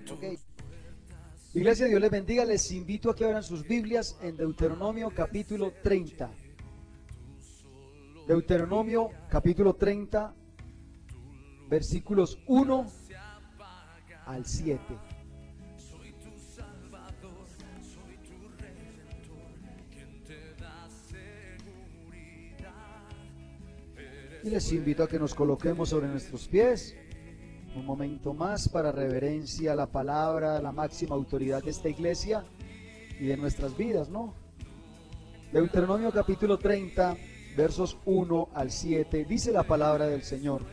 Ok. Iglesia, Dios les bendiga. Les invito a que abran sus Biblias en Deuteronomio capítulo 30. Deuteronomio capítulo 30, versículos 1 al 7. Y les invito a que nos coloquemos sobre nuestros pies un momento más para reverencia a la palabra, a la máxima autoridad de esta iglesia y de nuestras vidas, ¿no? Deuteronomio capítulo 30, versos 1 al 7, dice la palabra del Señor: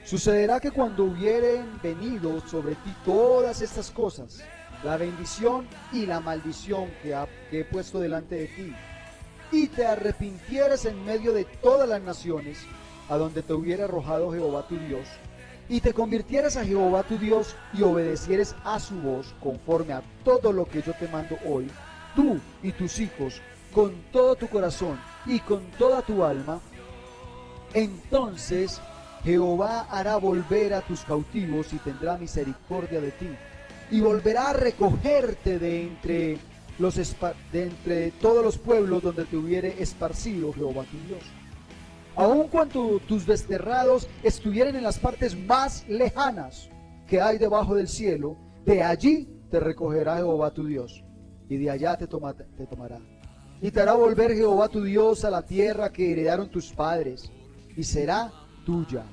Sucederá que cuando hubieren venido sobre ti todas estas cosas, la bendición y la maldición que he puesto delante de ti, y te arrepintieras en medio de todas las naciones a donde te hubiera arrojado Jehová tu Dios, y te convirtieras a Jehová tu Dios y obedecieres a su voz conforme a todo lo que yo te mando hoy, tú y tus hijos, con todo tu corazón y con toda tu alma, entonces Jehová hará volver a tus cautivos y tendrá misericordia de ti, y volverá a recogerte de entre todos los pueblos donde te hubiere esparcido Jehová tu Dios. Aun cuando tus desterrados estuvieran en las partes más lejanas que hay debajo del cielo, de allí te recogerá Jehová tu Dios, y de allá te tomará. Y te hará volver Jehová tu Dios a la tierra que heredaron tus padres, y será tuya.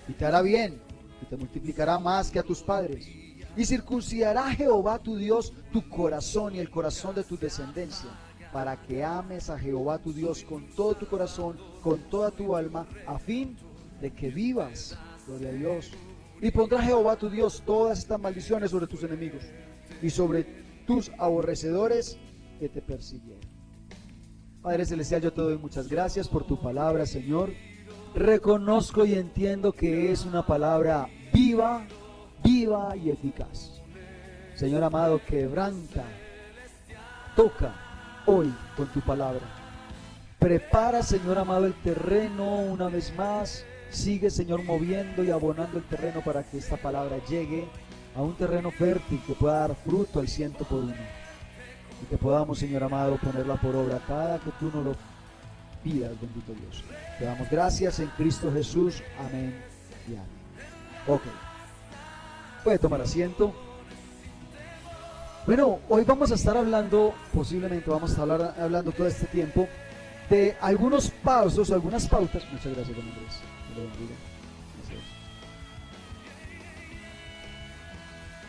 Y te hará bien, y te multiplicará más que a tus padres. Y circuncidará Jehová tu Dios tu corazón y el corazón de tu descendencia, para que ames a Jehová tu Dios con todo tu corazón, con toda tu alma, a fin de que vivas. Gloria a Dios. Y pondrá Jehová tu Dios todas estas maldiciones sobre tus enemigos y sobre tus aborrecedores que te persiguieron. Padre Celestial, yo te doy muchas gracias por tu palabra, Señor. Reconozco y entiendo que es una palabra viva y eficaz. Señor amado, quebranta, toca hoy con tu palabra. Prepara, Señor amado, el terreno una vez más. Sigue, Señor, moviendo y abonando el terreno para que esta palabra llegue a un terreno fértil que pueda dar fruto al 100 por 1. Y que podamos, Señor amado, ponerla por obra cada que tú nos lo pidas, bendito Dios. Te damos gracias en Cristo Jesús. Amén y amén. Ok. Puede tomar asiento. Bueno, hoy vamos a estar hablando, posiblemente vamos a estar hablando todo este tiempo, de algunos pasos, algunas pautas. Muchas gracias, don Andrés. Me lo bendiga. Gracias.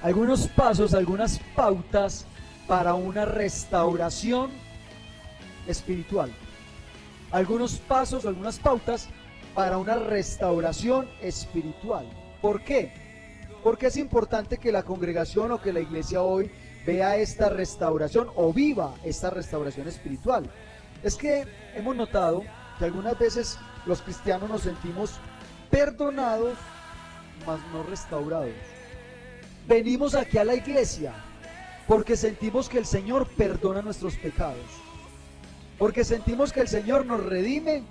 Algunos pasos, algunas pautas para una restauración espiritual. Algunos pasos, algunas pautas para una restauración espiritual. ¿Por qué? Porque es importante que la congregación o que la iglesia hoy vea esta restauración o viva esta restauración espiritual. Es que hemos notado que algunas veces los cristianos nos sentimos perdonados, mas no restaurados. Venimos aquí a la iglesia porque sentimos que el Señor perdona nuestros pecados, porque sentimos que el Señor nos redime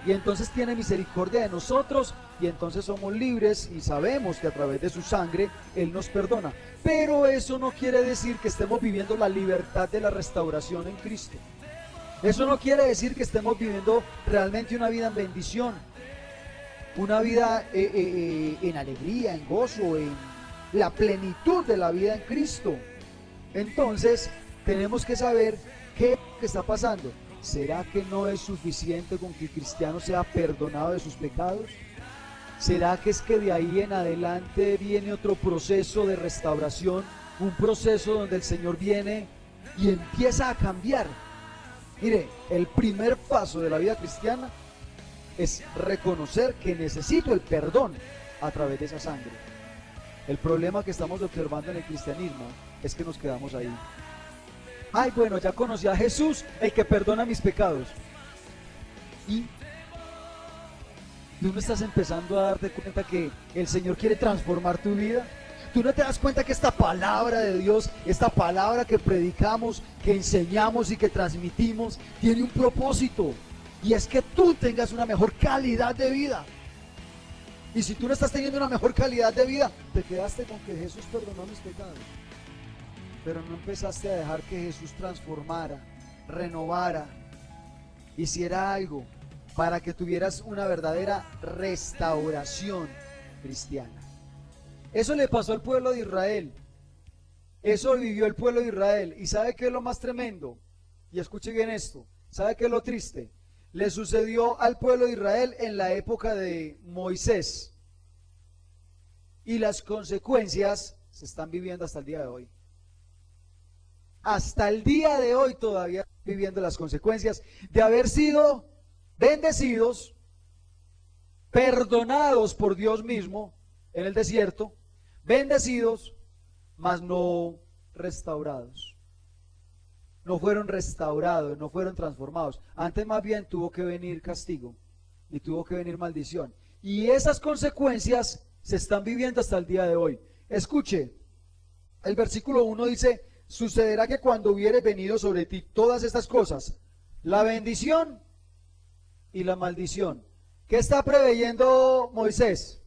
y entonces tiene misericordia de nosotros, y entonces somos libres y sabemos que a través de su sangre Él nos perdona. Pero eso no quiere decir que estemos viviendo la libertad de la restauración en Cristo. Eso no quiere decir que estemos viviendo realmente una vida en bendición, una vida en alegría, en gozo, en la plenitud de la vida en Cristo. Entonces tenemos que saber qué es lo que está pasando. ¿Será que no es suficiente con que el cristiano sea perdonado de sus pecados? ¿Será que es que de ahí en adelante viene otro proceso de restauración? Un proceso donde el Señor viene y empieza a cambiar. Mire, el primer paso de la vida cristiana es reconocer que necesito el perdón a través de esa sangre. El problema que estamos observando en el cristianismo es que nos quedamos ahí. Ay, bueno, ya conocí a Jesús, el que perdona mis pecados. Y tú no estás empezando a darte cuenta que el Señor quiere transformar tu vida. Tú no te das cuenta que esta palabra de Dios, esta palabra que predicamos, que enseñamos y que transmitimos, tiene un propósito. Y es que tú tengas una mejor calidad de vida. Y si tú no estás teniendo una mejor calidad de vida, te quedaste con que Jesús perdonó mis pecados, pero no empezaste a dejar que Jesús transformara, renovara, hiciera algo para que tuvieras una verdadera restauración cristiana. Eso le pasó al pueblo de Israel. Eso vivió el pueblo de Israel. ¿Y sabe qué es lo más tremendo? Y escuche bien esto. ¿Sabe qué es lo triste? Le sucedió al pueblo de Israel en la época de Moisés. Y las consecuencias se están viviendo hasta el día de hoy. Hasta el día de hoy todavía viviendo las consecuencias de haber sido bendecidos, perdonados por Dios mismo en el desierto, bendecidos, mas no restaurados. No fueron restaurados, no fueron transformados. Antes más bien tuvo que venir castigo y tuvo que venir maldición. Y esas consecuencias se están viviendo hasta el día de hoy. Escuche, el versículo 1 dice: sucederá que cuando hubiere venido sobre ti todas estas cosas, la bendición y la maldición. ¿Qué está preveyendo Moisés?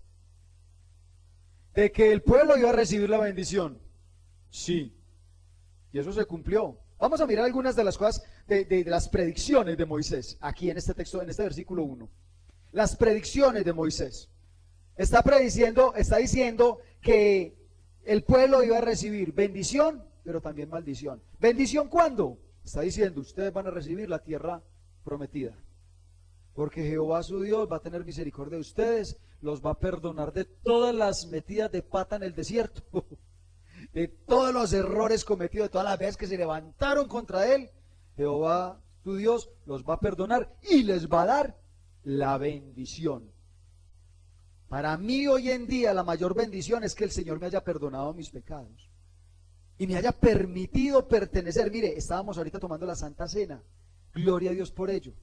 De que el pueblo iba a recibir la bendición. Sí. Y eso se cumplió. Vamos a mirar algunas de las cosas, de las predicciones de Moisés, aquí en este texto, en este versículo 1. Las predicciones de Moisés. Está diciendo que el pueblo iba a recibir bendición, pero también maldición. ¿Bendición cuándo? Está diciendo, ustedes van a recibir la tierra prometida. Porque Jehová su Dios va a tener misericordia de ustedes, los va a perdonar de todas las metidas de pata en el desierto, de todos los errores cometidos, de todas las veces que se levantaron contra él. Jehová tu Dios los va a perdonar y les va a dar la bendición. Para mí hoy en día la mayor bendición es que el Señor me haya perdonado mis pecados y me haya permitido pertenecer. Mire, estábamos ahorita tomando la Santa Cena, gloria a Dios por ello,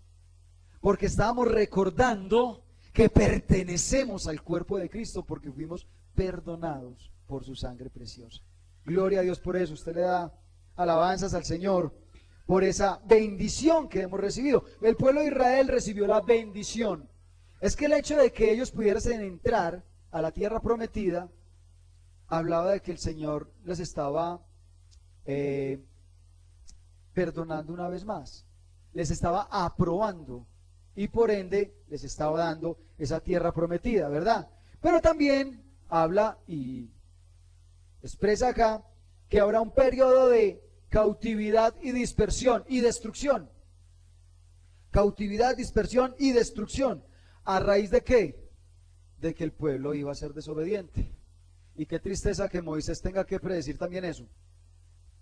porque estábamos recordando que pertenecemos al cuerpo de Cristo porque fuimos perdonados por su sangre preciosa. Gloria a Dios por eso. Usted le da alabanzas al Señor por esa bendición que hemos recibido. El pueblo de Israel recibió la bendición. Es que el hecho de que ellos pudiesen entrar a la tierra prometida hablaba de que el Señor les estaba perdonando una vez más, les estaba aprobando y por ende les estaba dando esa tierra prometida, ¿verdad? Pero también habla y expresa acá que habrá un periodo de cautividad y dispersión y destrucción. Cautividad, dispersión y destrucción. ¿A raíz de qué? De que el pueblo iba a ser desobediente. Y qué tristeza que Moisés tenga que predecir también eso.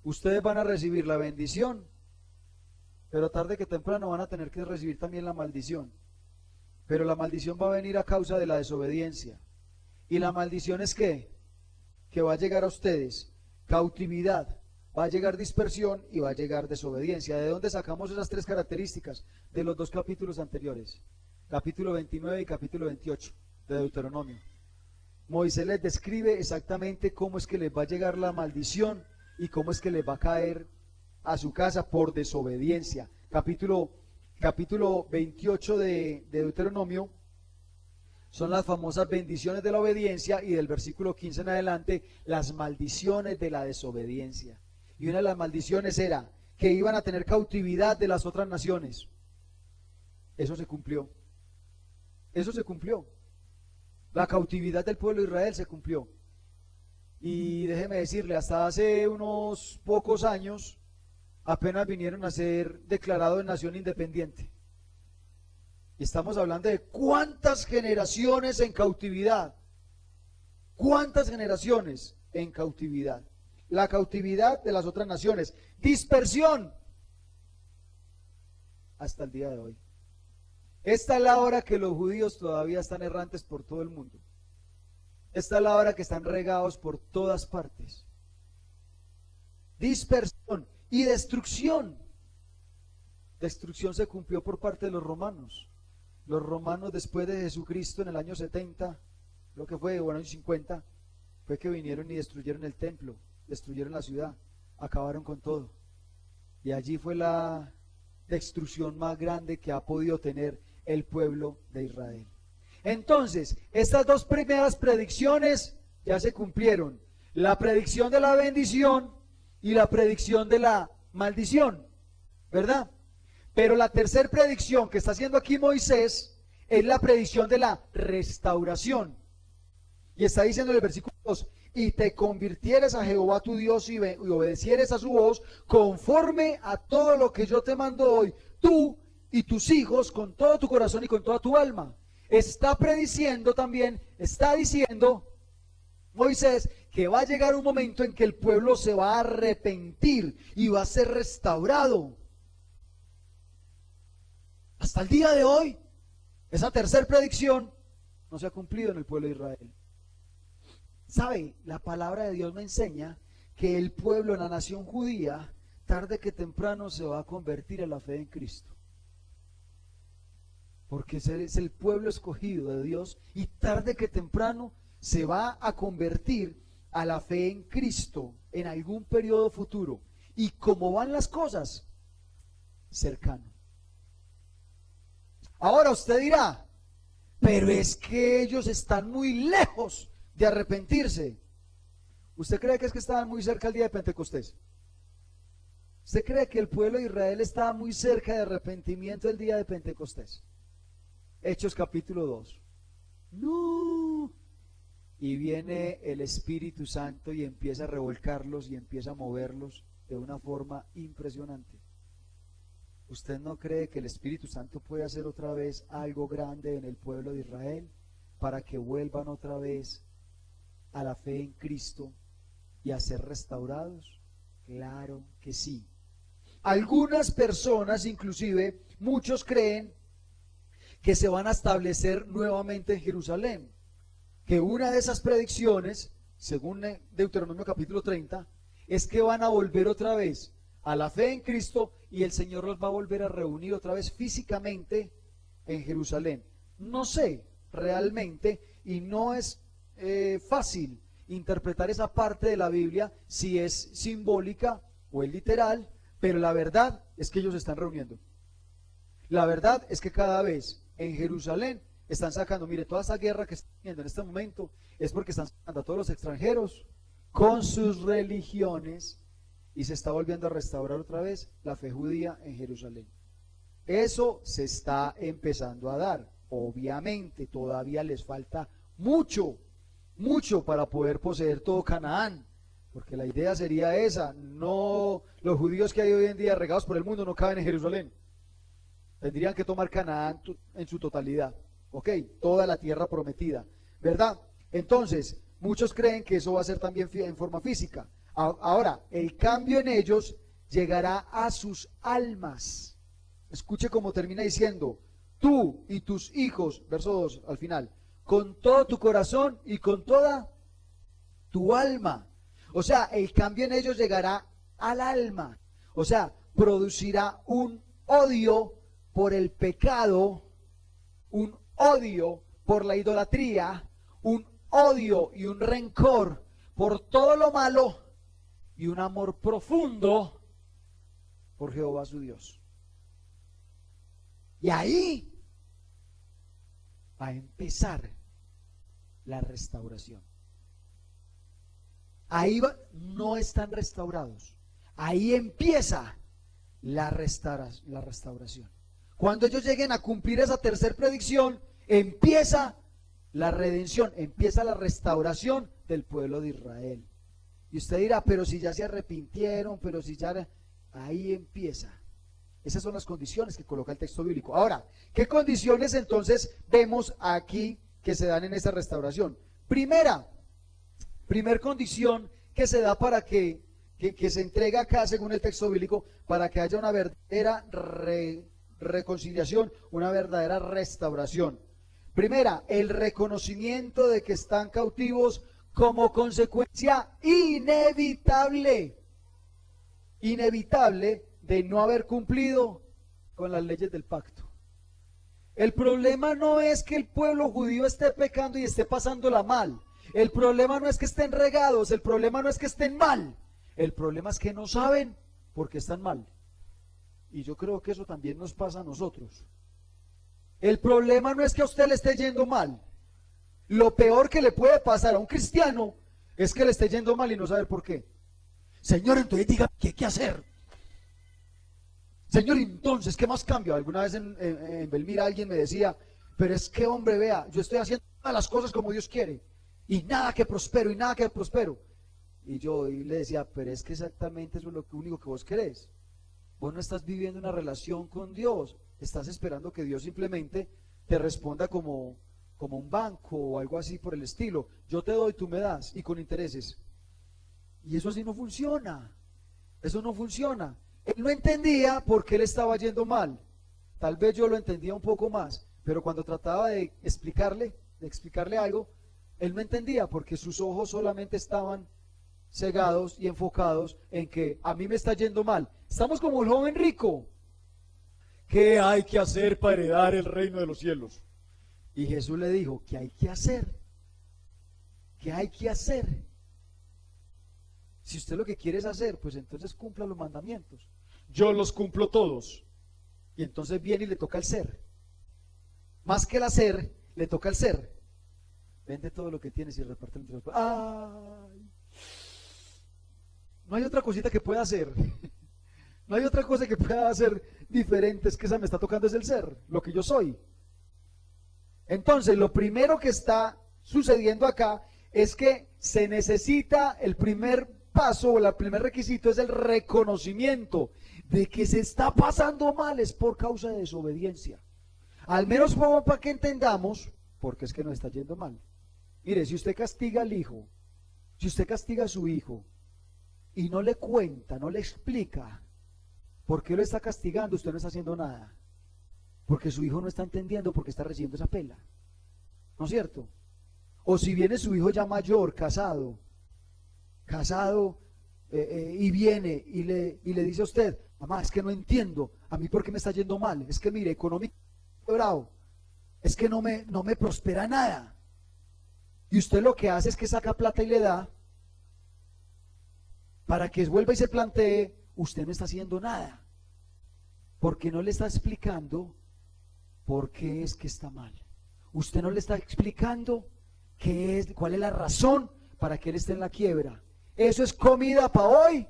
Ustedes van a recibir la bendición, pero tarde que temprano van a tener que recibir también la maldición. Pero la maldición va a venir a causa de la desobediencia. ¿Y la maldición es qué? Que va a llegar a ustedes cautividad, va a llegar dispersión y va a llegar desobediencia. ¿De dónde sacamos esas tres características? De los dos capítulos anteriores, capítulo 29 y capítulo 28 de Deuteronomio. Moisés les describe exactamente cómo es que les va a llegar la maldición y cómo es que les va a caer a su casa por desobediencia. Capítulo 28 de Deuteronomio son las famosas bendiciones de la obediencia y del versículo 15 en adelante las maldiciones de la desobediencia. Y una de las maldiciones era que iban a tener cautividad de las otras naciones. Eso se cumplió. Eso se cumplió. La cautividad del pueblo de Israel se cumplió. Y déjeme decirle, hasta hace unos pocos años apenas vinieron a ser declarados en nación independiente. Y estamos hablando de cuántas generaciones en cautividad. ¿Cuántas generaciones en cautividad? La cautividad de las otras naciones. Dispersión. Hasta el día de hoy. Esta es la hora que los judíos todavía están errantes por todo el mundo. Esta es la hora que están regados por todas partes. Dispersión y destrucción. Destrucción se cumplió por parte de los romanos. Los romanos después de Jesucristo en el año 70, lo que fue, bueno, en 50, fue que vinieron y destruyeron el templo, destruyeron la ciudad, acabaron con todo. Y allí fue la destrucción más grande que ha podido tener el pueblo de Israel. Entonces, estas dos primeras predicciones ya se cumplieron. La predicción de la bendición y la predicción de la maldición, ¿verdad? Pero la tercera predicción que está haciendo aquí Moisés es la predicción de la restauración. Y está diciendo en el versículo 2, y te convirtieres a Jehová tu Dios y obedecieres a su voz conforme a todo lo que yo te mando hoy, tú y tus hijos con todo tu corazón y con toda tu alma. Está prediciendo también, está diciendo Moisés que va a llegar un momento en que el pueblo se va a arrepentir y va a ser restaurado. Hasta el día de hoy, esa tercera predicción no se ha cumplido en el pueblo de Israel. ¿Sabe? La palabra de Dios me enseña que el pueblo, la nación judía, tarde que temprano se va a convertir a la fe en Cristo. Porque es el pueblo escogido de Dios y tarde que temprano se va a convertir a la fe en Cristo en algún periodo futuro. ¿Y cómo van las cosas? Cercano. Ahora usted dirá, pero es que ellos están muy lejos de arrepentirse. ¿Usted cree que es que estaban muy cerca el día de Pentecostés? ¿Usted cree que el pueblo de Israel estaba muy cerca de arrepentimiento el día de Pentecostés? Hechos capítulo 2. No. Y viene el Espíritu Santo y empieza a revolcarlos y empieza a moverlos de una forma impresionante. ¿Usted no cree que el Espíritu Santo puede hacer otra vez algo grande en el pueblo de Israel para que vuelvan otra vez a la fe en Cristo y a ser restaurados? Claro que sí. Algunas personas, inclusive muchos, creen que se van a establecer nuevamente en Jerusalén, que una de esas predicciones, según Deuteronomio capítulo 30, es que van a volver otra vez a la fe en Cristo y el Señor los va a volver a reunir otra vez físicamente en Jerusalén. No sé realmente, y no es fácil interpretar esa parte de la Biblia si es simbólica o es literal, pero la verdad es que ellos se están reuniendo. La verdad es que cada vez en Jerusalén están sacando, mire, toda esa guerra que están teniendo en este momento es porque están sacando a todos los extranjeros con sus religiones y se está volviendo a restaurar otra vez la fe judía en Jerusalén. Eso se está empezando a dar. Obviamente todavía les falta mucho para poder poseer todo Canaán, porque la idea sería esa. No, los judíos que hay hoy en día regados por el mundo no caben en Jerusalén. Tendrían que tomar Canaán en su totalidad, ¿ok? Toda la tierra prometida, ¿verdad? Entonces, muchos creen que eso va a ser también en forma física. Ahora, el cambio en ellos llegará a sus almas. Escuche cómo termina diciendo, tú y tus hijos, verso 2 al final, con todo tu corazón y con toda tu alma. O sea, el cambio en ellos llegará al alma. O sea, producirá un odio por el pecado, un odio por la idolatría, un odio y un rencor por todo lo malo y un amor profundo por Jehová su Dios. Y ahí va a empezar la restauración. Ahí no están restaurados. Ahí empieza la restauración. Cuando ellos lleguen a cumplir esa tercera predicción, empieza la redención, empieza la restauración del pueblo de Israel. Y usted dirá, pero si ya se arrepintieron, pero si ya... Ahí empieza. Esas son las condiciones que coloca el texto bíblico. Ahora, ¿qué condiciones entonces vemos aquí que se dan en esta restauración? Primer condición que se da para que se entrega acá, según el texto bíblico, para que haya una verdadera reconciliación, una verdadera restauración. Primera, el reconocimiento de que están cautivos como consecuencia inevitable de no haber cumplido con las leyes del pacto. El problema no es que el pueblo judío esté pecando y esté pasándola mal. El problema no es que estén regados, el problema no es que estén mal. El problema es que no saben por qué están mal. Y yo creo que eso también nos pasa a nosotros. El problema no es que a usted le esté yendo mal. Lo peor que le puede pasar a un cristiano es que le esté yendo mal y no saber por qué. Señor, entonces diga, ¿qué hay que hacer? Señor, entonces, ¿qué más cambio? Alguna vez en Belmira alguien me decía, pero es que, hombre, vea, yo estoy haciendo todas las cosas como Dios quiere, y nada que prospero, y nada que prospero. Y yo le decía, pero es que exactamente eso es lo único que vos querés. Vos no estás viviendo una relación con Dios, estás esperando que Dios simplemente te responda como un banco o algo así por el estilo. Yo te doy, tú me das, y con intereses. Y eso así no funciona. Eso no funciona. Él no entendía por qué le estaba yendo mal. Tal vez yo lo entendía un poco más, pero cuando trataba de explicarle algo, él no entendía porque sus ojos solamente estaban cegados y enfocados en que a mí me está yendo mal. Estamos como el joven rico. ¿Qué hay que hacer para heredar el reino de los cielos? Y Jesús le dijo, ¿qué hay que hacer? ¿Qué hay que hacer? Si usted lo que quiere es hacer, pues entonces cumpla los mandamientos. Yo los cumplo todos. Y entonces viene y le toca el ser. Más que el hacer, le toca el ser. Vende todo lo que tienes y reparte entre los pobres. ¡Ay! No hay otra cosita que pueda hacer. No hay otra cosa que pueda hacer diferente. Es que esa me está tocando es el ser, lo que yo soy. Entonces, lo primero que está sucediendo acá es que se necesita el primer paso o el primer requisito es el reconocimiento de que se está pasando mal es por causa de desobediencia. Al menos para que entendamos por qué es que nos está yendo mal. Mire, si usted castiga al hijo, si usted castiga a su hijo y no le cuenta, no le explica por qué lo está castigando, usted no está haciendo nada. Porque su hijo no está entendiendo por qué está recibiendo esa pela. ¿No es cierto? O si viene su hijo ya mayor, casado, y viene y le dice a usted, mamá, es que no entiendo, a mí por qué me está yendo mal, es que mire, económicamente bravo, es que no me prospera nada. Y usted lo que hace es que saca plata y le da, para que vuelva y se plantee, usted no está haciendo nada, porque no le está explicando por qué es que está mal. Usted no le está explicando cuál es la razón para que él esté en la quiebra. Eso es comida para hoy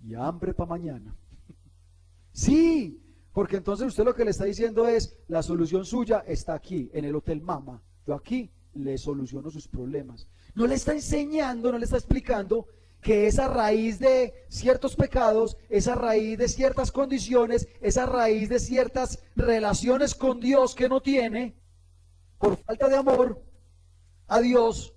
y hambre para mañana. Sí, porque entonces usted lo que le está diciendo es, la solución suya está aquí, en el Hotel Mama. Yo aquí le soluciono sus problemas. No le está enseñando, no le está explicando que esa raíz de ciertos pecados, esa raíz de ciertas condiciones, esa raíz de ciertas relaciones con Dios que no tiene, por falta de amor a Dios,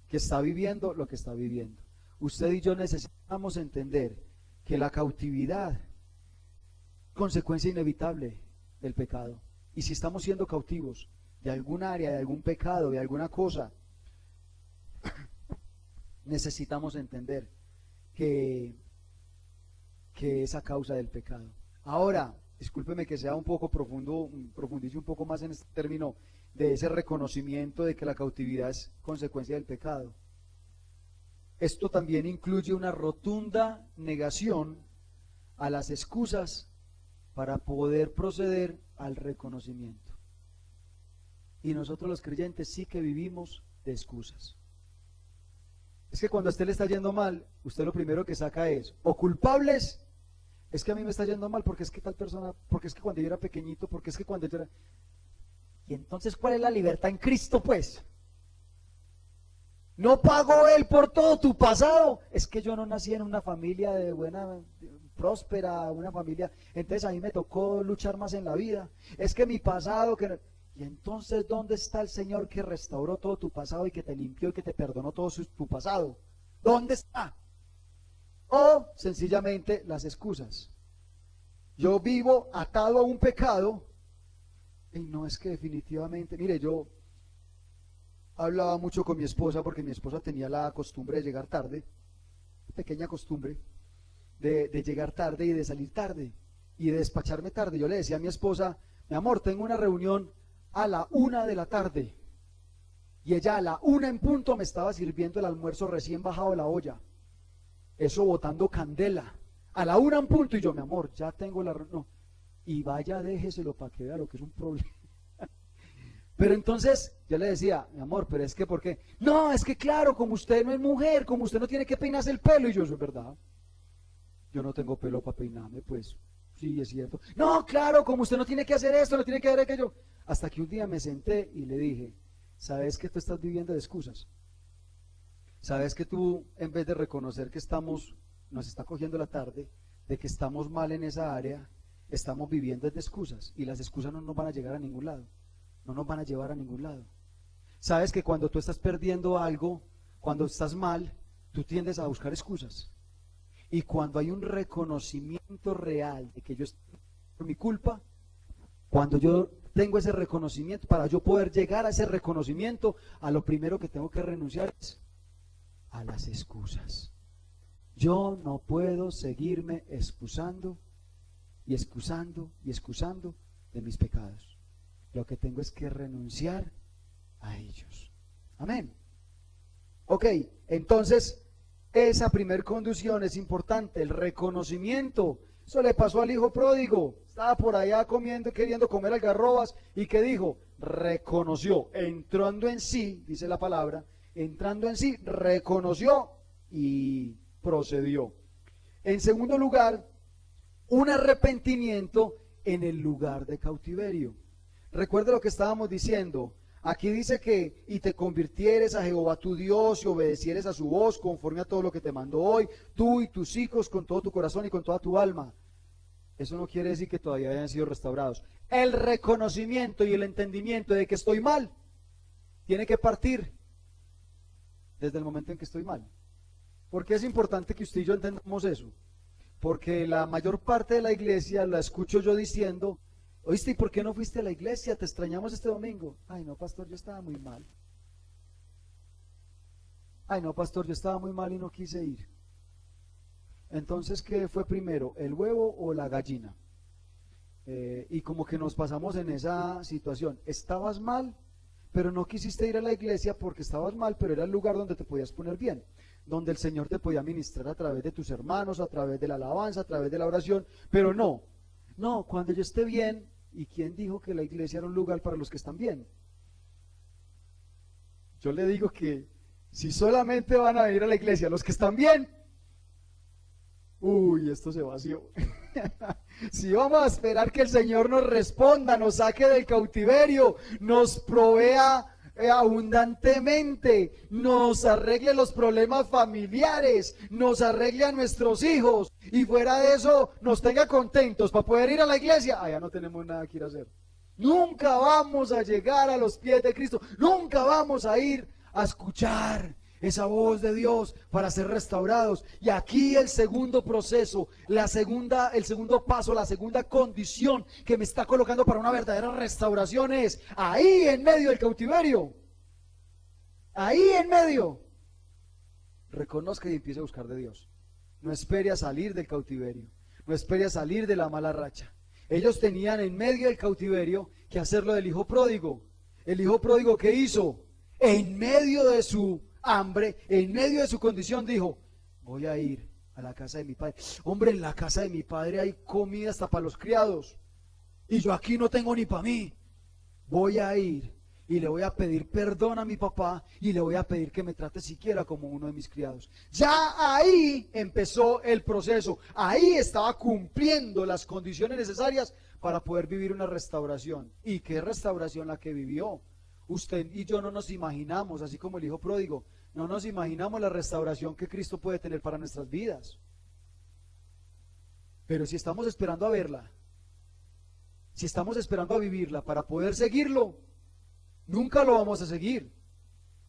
que está viviendo lo que está viviendo. Usted y yo necesitamos entender que la cautividad es consecuencia inevitable del pecado. Y si estamos siendo cautivos de algún área, de algún pecado, de alguna cosa, necesitamos entender que es a causa del pecado. Ahora, discúlpeme que sea un poco profundice un poco más en este término de ese reconocimiento de que la cautividad es consecuencia del pecado. Esto también incluye una rotunda negación a las excusas para poder proceder al reconocimiento. Y nosotros los creyentes sí que vivimos de excusas. Es que cuando a usted le está yendo mal, usted lo primero que saca es, o culpables, es que a mí me está yendo mal porque es que tal persona, porque es que cuando yo era pequeñito, porque es que cuando yo era... Y entonces, ¿cuál es la libertad en Cristo, pues? ¿No pagó Él por todo tu pasado? Es que yo no nací en una familia de buena, próspera, una familia, entonces a mí me tocó luchar más en la vida. Es que mi pasado... Y entonces, ¿dónde está el Señor que restauró todo tu pasado y que te limpió y que te perdonó todo tu pasado? ¿Dónde está? O sencillamente las excusas. Yo vivo atado a un pecado y no, es que definitivamente, mire, yo hablaba mucho con mi esposa porque mi esposa tenía la costumbre de llegar tarde, pequeña costumbre de llegar tarde y de salir tarde y de despacharme tarde. Yo le decía a mi esposa, mi amor, tengo una reunión a la 1 de la tarde, y ella a la 1 en punto me estaba sirviendo el almuerzo recién bajado de la olla, eso botando candela, a la 1 en punto, y yo, mi amor, ya tengo la reunión. No. y vaya, déjeselo para que vea lo que es un problema. Pero entonces yo le decía, mi amor, pero es que ¿por qué? No, es que claro, como usted no es mujer, como usted no tiene que peinarse el pelo. Y yo, eso es verdad. Yo no tengo pelo para peinarme, pues sí, es cierto. No, claro, como usted no tiene que hacer esto, no tiene que hacer aquello. Hasta que un día me senté y le dije, ¿sabes que tú estás viviendo de excusas? ¿Sabes que tú, en vez de reconocer que nos está cogiendo la tarde, de que estamos mal en esa área, estamos viviendo de excusas? Y las excusas no nos van a llegar a ningún lado. No nos van a llevar a ningún lado. Sabes que cuando tú estás perdiendo algo, cuando estás mal, tú tiendes a buscar excusas. Y cuando hay un reconocimiento real de que yo estoy por mi culpa, cuando yo tengo ese reconocimiento, para yo poder llegar a ese reconocimiento, a lo primero que tengo que renunciar es a las excusas. Yo no puedo seguirme excusando y excusando y excusando de mis pecados. Lo que tengo es que renunciar a ellos. Amén. Ok, entonces esa primer condición es importante, el reconocimiento. Eso le pasó al hijo pródigo. Estaba por allá comiendo, queriendo comer algarrobas, y ¿qué dijo? Reconoció, entrando en sí, dice la palabra, entrando en sí, reconoció y procedió. En segundo lugar, un arrepentimiento en el lugar de cautiverio. Recuerda lo que estábamos diciendo. Aquí dice que y te convirtieres a Jehová tu Dios y obedecieres a su voz conforme a todo lo que te mandó hoy, tú y tus hijos con todo tu corazón y con toda tu alma. Eso no quiere decir que todavía hayan sido restaurados. El reconocimiento y el entendimiento de que estoy mal tiene que partir desde el momento en que estoy mal. ¿Por qué es importante que usted y yo entendamos eso? Porque la mayor parte de la iglesia la escucho yo diciendo: ¿oíste, y por qué no fuiste a la iglesia? Te extrañamos este domingo. Ay, no, pastor, yo estaba muy mal. Ay, no, pastor, yo estaba muy mal y no quise ir. Entonces, ¿qué fue primero, el huevo o la gallina? Y como que nos pasamos en esa situación. Estabas mal, pero no quisiste ir a la iglesia porque estabas mal, pero era el lugar donde te podías poner bien, donde el Señor te podía ministrar a través de tus hermanos, a través de la alabanza, a través de la oración, pero no, cuando yo esté bien. ¿Y quién dijo que la iglesia era un lugar para los que están bien? Yo le digo que si solamente van a ir a la iglesia los que están bien, uy, esto se vació. Si vamos a esperar que el Señor nos responda, nos saque del cautiverio, nos provea abundantemente, nos arregle los problemas familiares, nos arregle a nuestros hijos, y fuera de eso nos tenga contentos para poder ir a la iglesia, allá no tenemos nada que ir a hacer. Nunca vamos a llegar a los pies de Cristo, nunca vamos a ir a escuchar esa voz de Dios para ser restaurados. Y aquí el segundo proceso, el segundo paso, la segunda condición que me está colocando para una verdadera restauración es ahí en medio del cautiverio. Ahí en medio. Reconozca y empiece a buscar de Dios. No espere a salir del cautiverio. No espere a salir de la mala racha. Ellos tenían en medio del cautiverio que hacerlo del hijo pródigo. El hijo pródigo, ¿qué hizo? En medio de su hambre, en medio de su condición, dijo: voy a ir a la casa de mi padre. Hombre, en la casa de mi padre hay comida hasta para los criados, y yo aquí no tengo ni para mí. Voy a ir y le voy a pedir perdón a mi papá, y le voy a pedir que me trate siquiera como uno de mis criados. Ya ahí empezó el proceso. Ahí estaba cumpliendo las condiciones necesarias para poder vivir una restauración. ¿Y qué restauración la que vivió? Usted y yo no nos imaginamos, así como el hijo pródigo, no nos imaginamos la restauración que Cristo puede tener para nuestras vidas. Pero si estamos esperando a verla, si estamos esperando a vivirla para poder seguirlo, nunca lo vamos a seguir.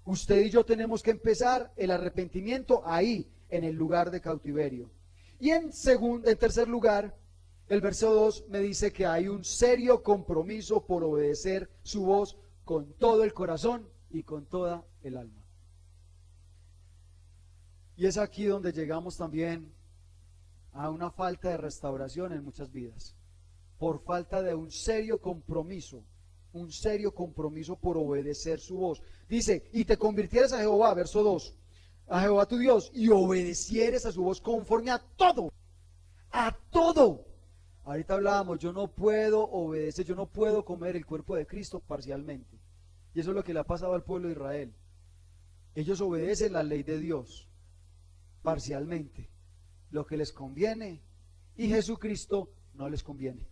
Usted y yo tenemos que empezar el arrepentimiento ahí, en el lugar de cautiverio. Y en tercer lugar, el verso 2 me dice que hay un serio compromiso por obedecer su voz con todo el corazón y con toda el alma. Y es aquí donde llegamos también a una falta de restauración en muchas vidas, por falta de un serio compromiso por obedecer su voz. Dice: y te convirtieres a Jehová, verso 2, a Jehová tu Dios, y obedecieres a su voz conforme a todo, Ahorita hablábamos, yo no puedo obedecer, yo no puedo comer el cuerpo de Cristo parcialmente. Y eso es lo que le ha pasado al pueblo de Israel. Ellos obedecen la ley de Dios parcialmente, lo que les conviene, y Jesucristo no les conviene.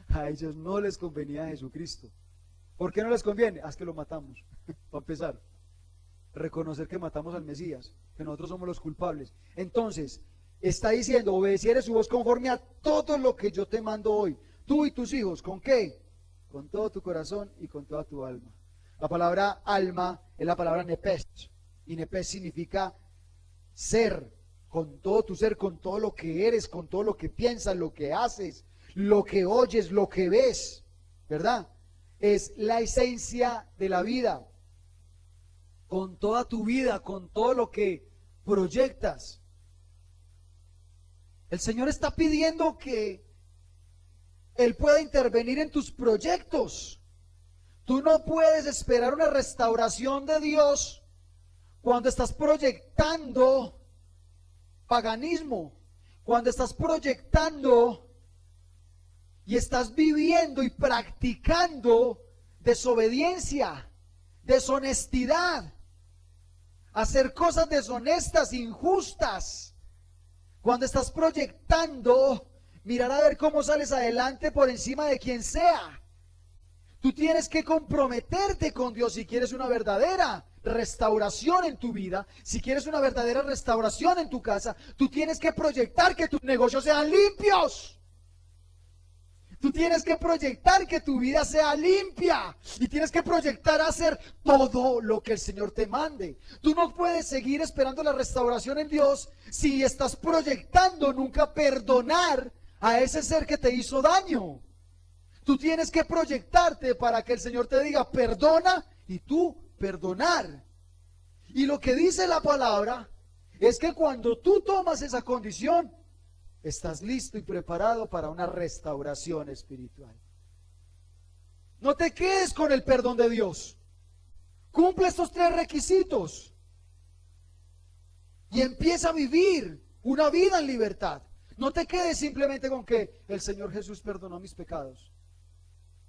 A ellos no les convenía Jesucristo. ¿Por qué no les conviene? Es que lo matamos, para empezar. Reconocer que matamos al Mesías, que nosotros somos los culpables. Entonces, está diciendo, obedeciere su voz conforme a todo lo que yo te mando hoy. Tú y tus hijos, ¿con qué? Con todo tu corazón y con toda tu alma. La palabra alma es la palabra nepes. Y nepes significa ser, con todo tu ser, con todo lo que eres, con todo lo que piensas, lo que haces, lo que oyes, lo que ves, ¿verdad? Es la esencia de la vida. Con toda tu vida, con todo lo que proyectas. El Señor está pidiendo que Él pueda intervenir en tus proyectos. Tú no puedes esperar una restauración de Dios cuando estás proyectando paganismo, cuando estás proyectando y estás viviendo y practicando desobediencia, deshonestidad, hacer cosas deshonestas, injustas. Cuando estás proyectando, mirar a ver cómo sales adelante por encima de quien sea. Tú tienes que comprometerte con Dios si quieres una verdadera restauración en tu vida, si quieres una verdadera restauración en tu casa. Tú tienes que proyectar que tus negocios sean limpios. Tú tienes que proyectar que tu vida sea limpia y tienes que proyectar hacer todo lo que el Señor te mande. Tú no puedes seguir esperando la restauración en Dios si estás proyectando nunca perdonar a ese ser que te hizo daño. Tú tienes que proyectarte para que el Señor te diga perdona y tú perdonar. Y lo que dice la palabra es que cuando tú tomas esa condición, estás listo y preparado para una restauración espiritual. No te quedes con el perdón de Dios. Cumple estos 3 requisitos y empieza a vivir una vida en libertad. No te quedes simplemente con que el Señor Jesús perdonó mis pecados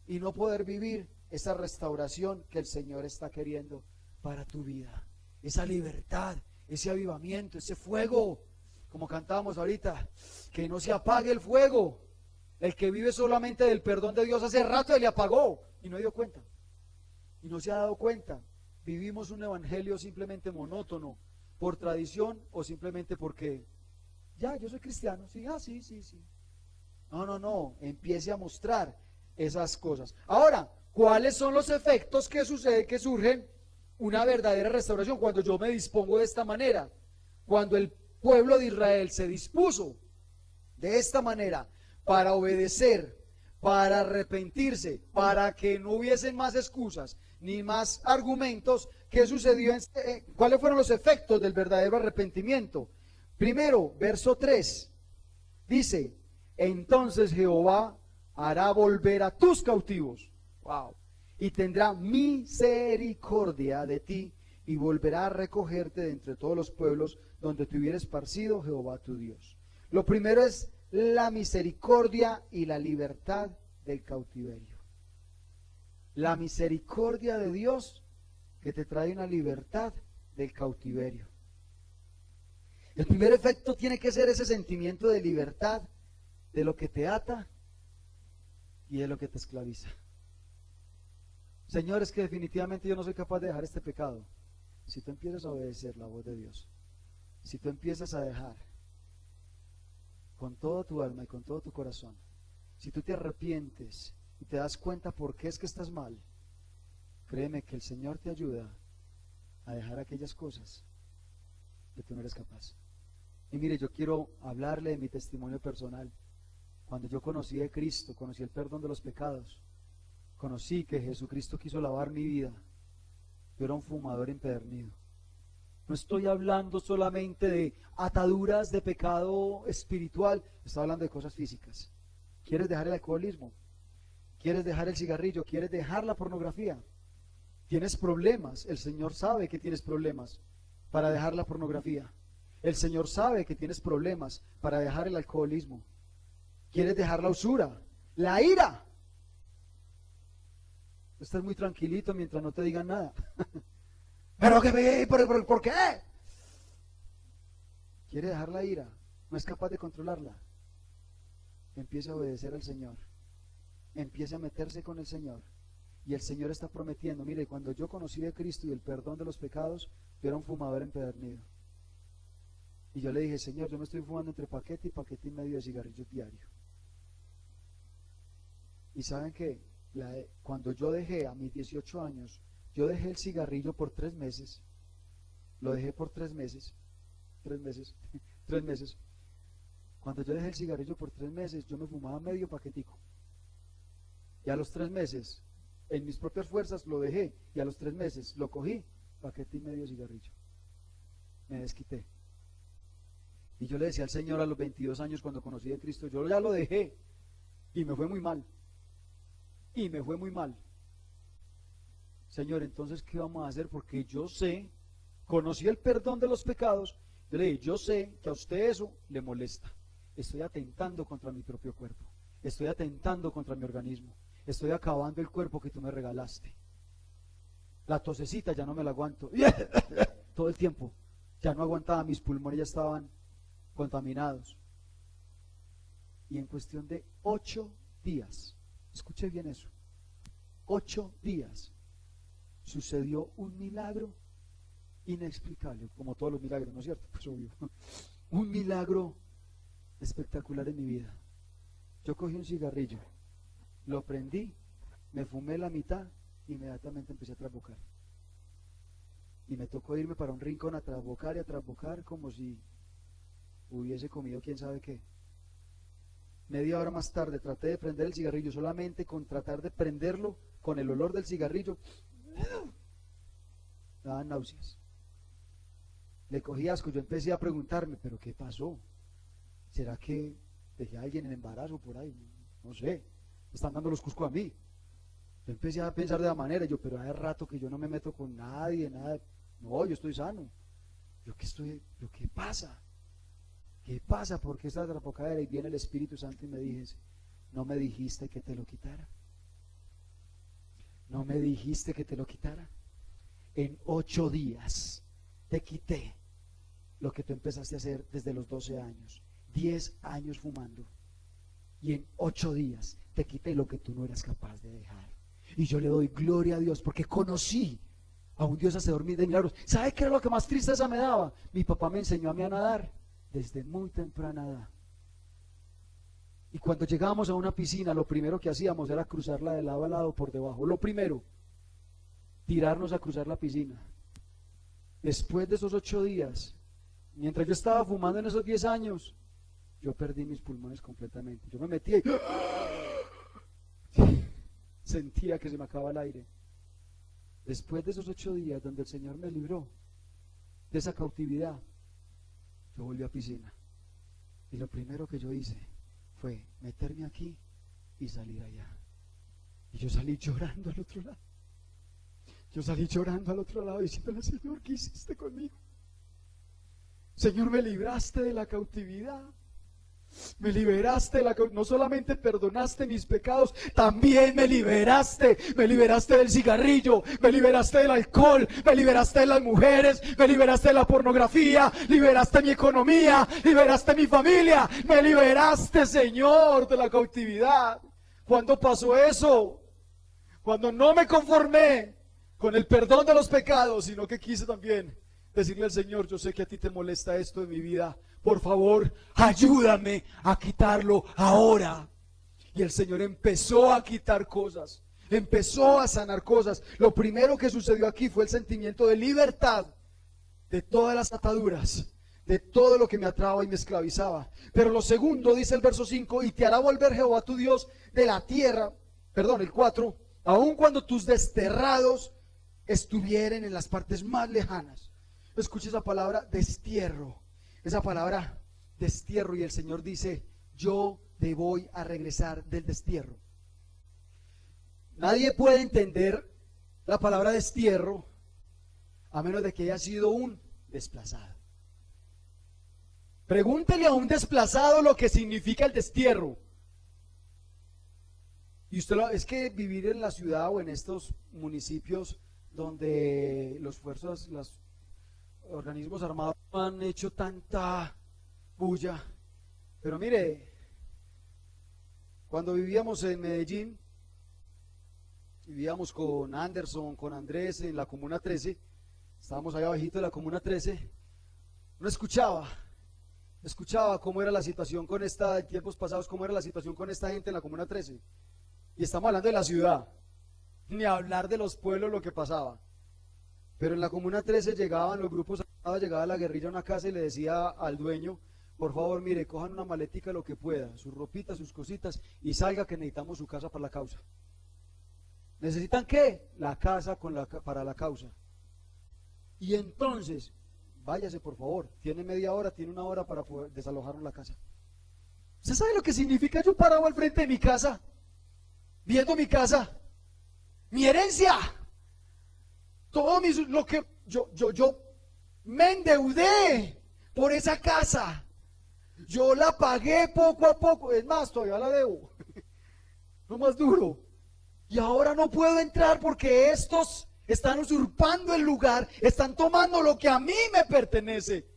y no poder vivir esa restauración que el Señor está queriendo para tu vida. Esa libertad, ese avivamiento, ese fuego. Como cantábamos ahorita, que no se apague el fuego. El que vive solamente del perdón de Dios hace rato le apagó y no dio cuenta. Y no se ha dado cuenta. Vivimos un evangelio simplemente monótono, por tradición o simplemente porque, ya, yo soy cristiano. Sí, sí. No. Empiece a mostrar esas cosas. Ahora, ¿cuáles son los efectos que sucede, que surgen una verdadera restauración? Cuando yo me dispongo de esta manera, cuando el pueblo de Israel se dispuso de esta manera para obedecer, para arrepentirse, para que no hubiesen más excusas ni más argumentos. ¿Qué sucedió? ¿Cuáles fueron los efectos del verdadero arrepentimiento? Primero, verso 3, dice, entonces Jehová hará volver a tus cautivos, y tendrá misericordia de ti, y volverá a recogerte de entre todos los pueblos donde te hubiera esparcido Jehová tu Dios. Lo primero es la misericordia y la libertad del cautiverio. La misericordia de Dios que te trae una libertad del cautiverio. El primer efecto tiene que ser ese sentimiento de libertad de lo que te ata y de lo que te esclaviza. Señor, es que definitivamente yo no soy capaz de dejar este pecado. Si tú empiezas a obedecer la voz de Dios, si tú empiezas a dejar con toda tu alma y con todo tu corazón, si tú te arrepientes y te das cuenta por qué es que estás mal, créeme que el Señor te ayuda a dejar aquellas cosas que tú no eres capaz. Y mire, yo quiero hablarle de mi testimonio personal. Cuando yo conocí a Cristo, conocí el perdón de los pecados, conocí que Jesucristo quiso lavar mi vida. Yo era un fumador empedernido. No estoy hablando solamente de ataduras de pecado espiritual, estoy hablando de cosas físicas. ¿Quieres dejar el alcoholismo? ¿Quieres dejar el cigarrillo? ¿Quieres dejar la pornografía? ¿Tienes problemas? El Señor sabe que tienes problemas para dejar la pornografía. El Señor sabe que tienes problemas para dejar el alcoholismo. ¿Quieres dejar la usura? La ira. Estás muy tranquilito mientras no te digan nada. ¿Pero qué? ¿Por qué? ¿Quiere dejar la ira? No es capaz de controlarla. Empiece a obedecer al Señor. Empiece a meterse con el Señor. Y el Señor está prometiendo, mire, cuando yo conocí a Cristo y el perdón de los pecados, yo era un fumador empedernido. Y yo le dije, Señor, yo me estoy fumando entre paquete y medio de cigarrillos diario. Y saben que cuando yo dejé a mis 18 años, yo dejé el cigarrillo por 3 meses. Lo dejé por 3 meses. 3 meses. 3 meses. Cuando yo dejé el cigarrillo por 3 meses, yo me fumaba medio paquetico. Y a los 3 meses, en mis propias fuerzas lo dejé. Y a los 3 meses lo cogí, paquete y medio cigarrillo. Me desquité. Y yo le decía al Señor a los 22 años cuando conocí a Cristo, yo ya lo dejé. Y me fue muy mal. Y me fue muy mal. Señor, entonces, ¿qué vamos a hacer? Porque yo sé, conocí el perdón de los pecados. Yo le dije, yo sé que a usted eso le molesta. Estoy atentando contra mi propio cuerpo. Estoy atentando contra mi organismo. Estoy acabando el cuerpo que tú me regalaste. La tosecita ya no me la aguanto. Todo el tiempo. Ya no aguantaba, mis pulmones ya estaban contaminados. Y en cuestión de 8 días, escuche bien eso, 8 días, sucedió un milagro inexplicable, como todos los milagros, ¿no es cierto? Pues obvio. Un milagro espectacular en mi vida. Yo cogí un cigarrillo, lo prendí, me fumé la mitad, inmediatamente empecé a trabucar. Y me tocó irme para un rincón a trabucar como si hubiese comido quién sabe qué. Media hora más tarde traté de prender el cigarrillo, solamente con tratar de prenderlo, con el olor del cigarrillo, me daban náuseas. Le cogí asco, yo empecé a preguntarme, ¿pero qué pasó? ¿Será que dejé a alguien en embarazo por ahí? No sé, me están dando los cuscos a mí. Yo empecé a pensar de la manera, pero hace rato que yo no me meto con nadie, nada. No, yo estoy sano. ¿Qué pasa? ¿Qué pasa? ¿Por qué esta trapocadera? Y viene el Espíritu Santo y me dice, ¿no me dijiste que te lo quitara? ¿No me dijiste que te lo quitara? En 8 días te quité lo que tú empezaste a hacer desde los 12 años, 10 años fumando. Y en 8 días te quité lo que tú no eras capaz de dejar. Y yo le doy gloria a Dios porque conocí a un Dios hacedor de milagros. ¿Sabe qué era lo que más tristeza me daba? Mi papá me enseñó a mí a nadar desde muy temprana edad. Y cuando llegábamos a una piscina, lo primero que hacíamos era cruzarla de lado a lado por debajo. Lo primero, tirarnos a cruzar la piscina. Después de esos 8 días, mientras yo estaba fumando en esos 10 años, yo perdí mis pulmones completamente. Yo me metí y sentía que se me acababa el aire. Después de esos 8 días donde el Señor me libró de esa cautividad, yo volví a piscina. Y lo primero que yo hice fue meterme aquí y salir allá. Y yo salí llorando al otro lado. Yo salí llorando al otro lado diciéndole, Señor, ¿qué hiciste conmigo? Señor, me libraste de la cautividad. Me liberaste, no solamente perdonaste mis pecados, también me liberaste del cigarrillo, me liberaste del alcohol, me liberaste de las mujeres, me liberaste de la pornografía, liberaste mi economía, liberaste mi familia, me liberaste, Señor, de la cautividad. ¿Cuándo pasó eso? Cuando no me conformé con el perdón de los pecados, sino que quise también decirle al Señor, yo sé que a ti te molesta esto en mi vida, por favor, ayúdame a quitarlo ahora. Y el Señor empezó a quitar cosas, empezó a sanar cosas. Lo primero que sucedió aquí fue el sentimiento de libertad de todas las ataduras, de todo lo que me atraba y me esclavizaba. Pero lo segundo, dice el verso 5, y te hará volver Jehová tu Dios de la tierra, perdón, el 4, aun cuando tus desterrados estuvieren en las partes más lejanas. Escucha esa palabra, destierro. Esa palabra, destierro, y el Señor dice, yo te voy a regresar del destierro. Nadie puede entender la palabra destierro a menos de que haya sido un desplazado. Pregúntele a un desplazado lo que significa el destierro. Y es que vivir en la ciudad o en estos municipios donde los organismos armados han hecho tanta bulla. Pero mire, cuando vivíamos en Medellín, vivíamos con Anderson, con Andrés en la Comuna 13, estábamos allá abajito de la Comuna 13, uno escuchaba cómo era la situación con en tiempos pasados, cómo era la situación con esta gente en la Comuna 13. Y estamos hablando de la ciudad, ni hablar de los pueblos lo que pasaba. Pero en la Comuna 13 llegaban los grupos armados, llegaba la guerrilla a una casa y le decía al dueño, por favor, mire, cojan una maletica lo que pueda, sus ropitas, sus cositas, y salga que necesitamos su casa para la causa. ¿Necesitan qué? La casa para la causa. Y entonces, váyase por favor, tiene media hora, tiene una hora para poder desalojarnos la casa. ¿Usted sabe lo que significa yo parado al frente de mi casa? Viendo mi casa, mi herencia, todo lo que yo me endeudé por esa casa. Yo la pagué poco a poco, es más, todavía la debo, lo más duro. Y ahora no puedo entrar porque estos están usurpando el lugar, están tomando lo que a mí me pertenece,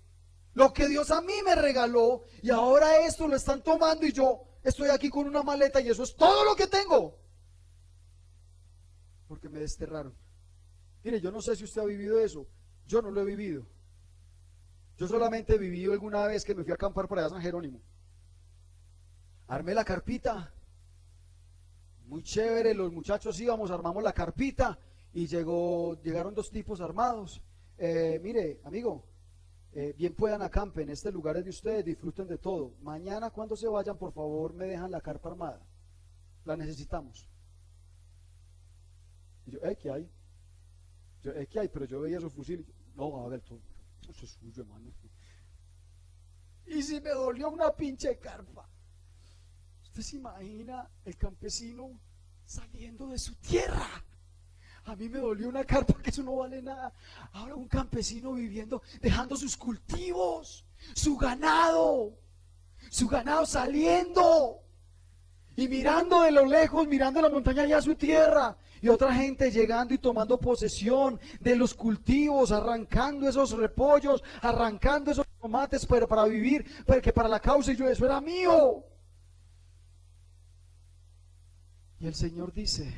lo que Dios a mí me regaló, y ahora esto lo están tomando y yo estoy aquí con una maleta y eso es todo lo que tengo. Porque me desterraron. Mire, yo no sé si usted ha vivido eso, yo no lo he vivido. Yo solamente he vivido alguna vez que me fui a acampar por allá a San Jerónimo. Armé la carpita, muy chévere, los muchachos íbamos, armamos la carpita y llegaron dos tipos armados. Mire, amigo, bien puedan acampen, este lugar es de ustedes, disfruten de todo. Mañana cuando se vayan, por favor, me dejan la carpa armada, la necesitamos. Y yo, ¿qué hay? ¿Qué hay? Pero yo veía esos fusiles. No, a ver, todo. Eso es suyo, hermano. Y si me dolió una pinche carpa. ¿Usted se imagina el campesino saliendo de su tierra? A mí me dolió una carpa, que eso no vale nada. Ahora un campesino viviendo, dejando sus cultivos, su ganado saliendo. Y mirando de lo lejos, mirando la montaña ya a su tierra. Y otra gente llegando y tomando posesión de los cultivos, arrancando esos repollos, arrancando esos tomates para vivir, porque para la causa, y yo, eso era mío. Y el Señor dice,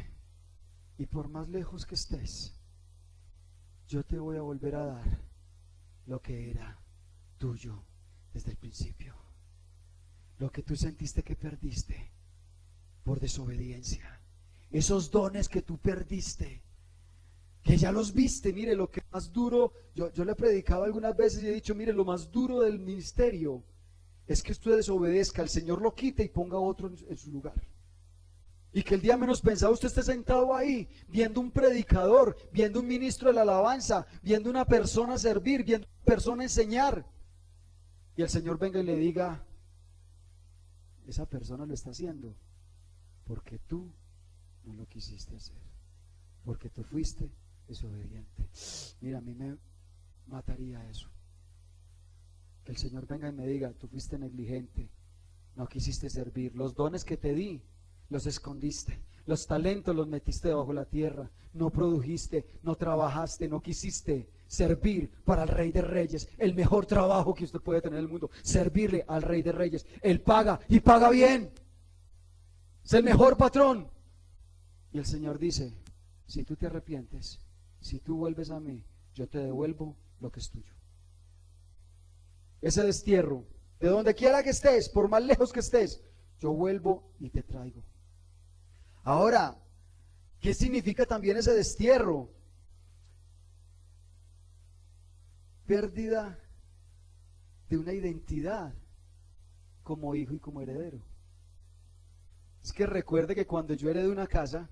y por más lejos que estés, yo te voy a volver a dar lo que era tuyo desde el principio. Lo que tú sentiste que perdiste por desobediencia. Esos dones que tú perdiste, que ya los viste. Mire, lo que más duro, yo le he predicado algunas veces y he dicho, mire, lo más duro del ministerio es que usted desobedezca, el Señor lo quite y ponga otro en su lugar. Y que el día menos pensado usted esté sentado ahí, viendo un predicador, viendo un ministro de la alabanza, viendo una persona servir, viendo una persona enseñar, y el Señor venga y le diga, esa persona lo está haciendo porque tú no lo quisiste hacer, porque tú fuiste desobediente. Mira, a mí me mataría eso, que el Señor venga y me diga, tú fuiste negligente, no quisiste servir, los dones que te di los escondiste, los talentos los metiste debajo de la tierra, no produjiste, no trabajaste, no quisiste servir para el Rey de Reyes, el mejor trabajo que usted puede tener en el mundo, servirle al Rey de Reyes. Él paga y paga bien, es el mejor patrón. Y el Señor dice, si tú te arrepientes, si tú vuelves a mí, yo te devuelvo lo que es tuyo. Ese destierro, de donde quiera que estés, por más lejos que estés, yo vuelvo y te traigo. Ahora, ¿qué significa también ese destierro? Pérdida de una identidad como hijo y como heredero. Es que recuerde que cuando yo heredé una casa,